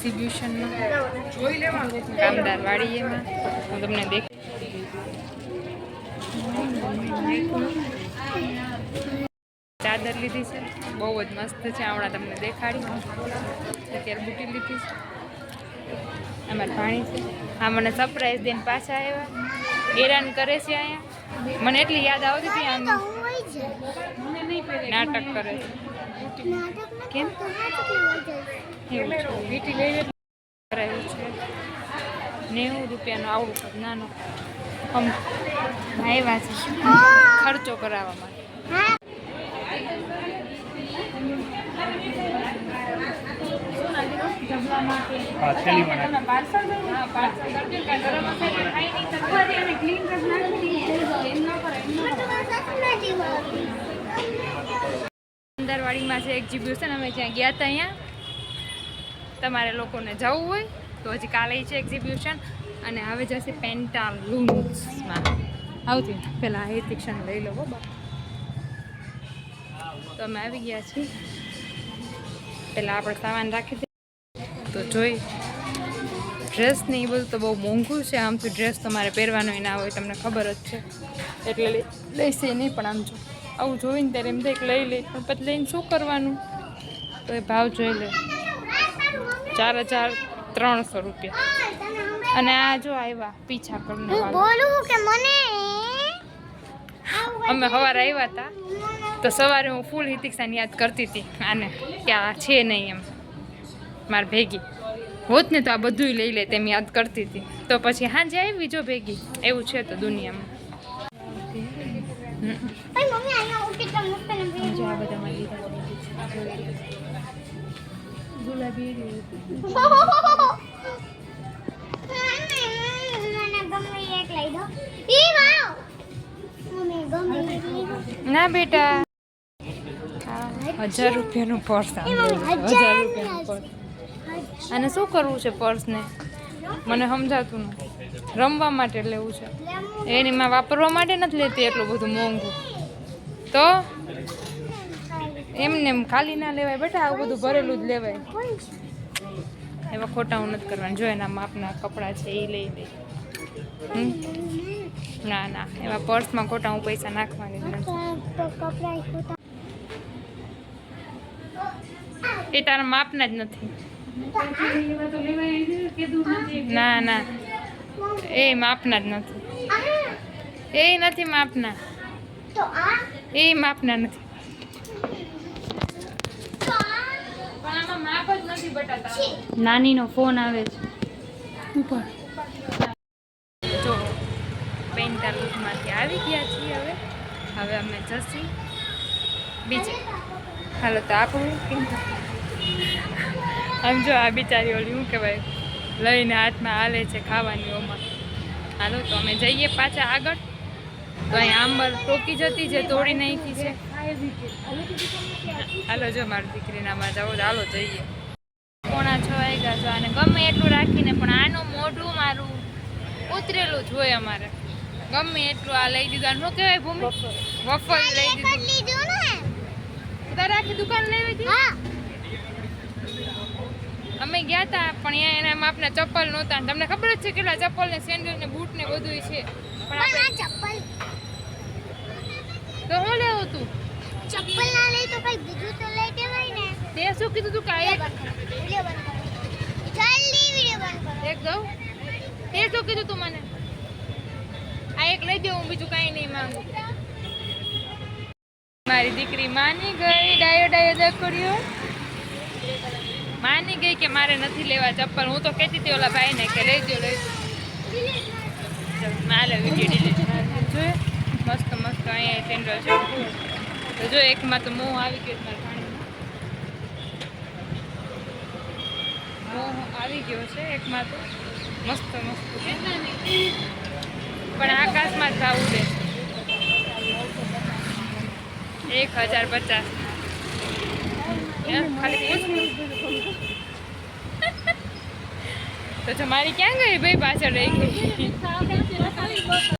એક્ઝિબિશનમાં કામદાર વાડી એમાં હું તમને દેખ ચાદર લીધી છે, બહુ જ મસ્ત છે. હમણાં તમને દેખાડી અત્યારે બુટી લીધી છે. અમારે પાણી છે. હા, મને સરપ્રાઈઝ દઈને પાછા આવ્યા, હેરાન કરે છે અહીંયા. મને એટલી યાદ આવતી હતી આમ નાટક કરે છે. કેમ એવું છે? વીટી લઈ કરાવ્યું છે 90 રૂપિયાનું આવડું કદ નાનો આમ આવ્યા છે ખર્ચો કરાવવા માટે. અંદરવાડીમાં છે એક્ઝિબિશન. અમે જ્યાં ગયા હતા અહીંયા, તમારે લોકોને જવું હોય તો હજી કાલે છે એક્ઝિબિશન. અને હવે જશે પેન્ટાલૂન્સમાં. આવતી પહેલાં એ તિક્ષણ લઈ લો બા. તો અમે આવી ગયા છીએ. પહેલાં આપણે સામાન રાખી દઈએ તો જોઈ ડ્રેસ ને એ બધું તો બહુ મોંઘું છે. આમ તો ડ્રેસ તમારે પહેરવાનો ના હોય, તમને ખબર જ છે, એટલે લઈશે નહીં. પણ આમ જો આવું જોઈને ત્યારે એમ થાય લઈ લે, પણ પછી લઈને શું કરવાનું? તો એ ભાવ જોઈ લે 4300 રૂપિયા. અને આ જો આવ્યા પીછા કરીને અમે સવારે આવ્યા હતા તો સવારે હું ફૂલ હિતિક્ષાને યાદ કરતી હતી આને કે આ છે નહીં એમ મારે ભેગી હોત ને તો આ બધું લઈ લે તેમ યાદ કરતી હતી. તો પછી હાંજે આવી જો ભેગી. એવું છે તો દુનિયામાં. ના બેટા 1000 રૂપિયાનું પર્સ. 1000 રૂપિયાનું પર્સ. અને શું કરવું છે પર્સને? મને સમજાતું નથી. રમવા માટે લેવું છે, એનીમાં વાપરવા માટે નથી લેતી એટલું બધું મોંઘું. તો એમને એમ ખાલી ના લેવાય બેટા, આવું બધું ભરેલું જ લેવાય. એવા ખોટા હું નથી કરવાનું. જો એના માપના કપડાં છે એ લઈ લે. ના ના, એવા પર્સમાં ખોટા હું પૈસા નાખવાની નથી. એ તારા માપના જ નથી. ના ના, એ માપના જ નથી. એ નથી માપના. એ માપના નથી. નાનીનો ફોન આવે છે ઉપર. જો પેન્ટાલૂન્સમાંથી આવી ગયા છીએ. હવે અમે જશું બીજે. હાલો તો આપણું કેમ આમ જો આ બિચારી ઓલી શું કહેવાય લઈને હાથમાં હાલે છે ખાવાની ઓમાં. હાલો તો અમે જઈએ પાછા આગળ. તો અહીં આંબર ટોકી જતી જે તોડી નાખી છે. હાલો જો મારી દીકરીનામાં જાઓ. હાલો જઈએ. 5:45 વાગ્યા છો અને ગમે એટલું રાખીને પણ આનું મોઢું મારું ઉતરેલું જ હોય અમારે. ગમે એટલું આ લઈ દીધું. શું કહેવાય ભૂમિ? વફલ લઈ દીધું. તારે આખી દુકાન લેવી હતી? અમે ગયા હતા પણ અહીંયા એના માપના ચપ્પલ નહોતા. તમને ખબર જ છે કેટલા ચપ્પલ ને સેન્ડલ ને બૂટ ને બધું છે. પણ ચપ્પલ તો હું લેવું તું? ચપ્પલ ના લઈ તો કઈ બીજું તો લઈ દેવાય ને. તે શું કીધું તું? કાય વિડિયો બંધ કરો. જલ્દી વિડિયો બંધ કરો. એક દઉં? તે શું કીધું તું મને? આ એક લઈ દે, હું બીજું કાઈ નહીં માંગુ. મારી દીકરી માની ગઈ. ડાયો ડાયો દેખડ્યો માની ગઈ કે મારે નથી લેવા ચપ્પલ. હું તો કહેતી હતી ઓલા ભાઈને કે લઈ દો લઈ દો. મારે વિડીયો ડિલીટ જોઈએ. મસ્ત મસ્ત અહીંયા સેન્ડલ છે. તો જો એકમાં તો મોં આવી ગયો મારા પાણીમાં. મોં આવી ગયો છે એકમાં તો. મસ્ત મસ્ત છે પણ આકાશમાં જ ભાવ ઉડે. 1050 ખાલી. તો મારી ક્યાં ગઈ ભાઈ? પાછળ રહી ગઈ.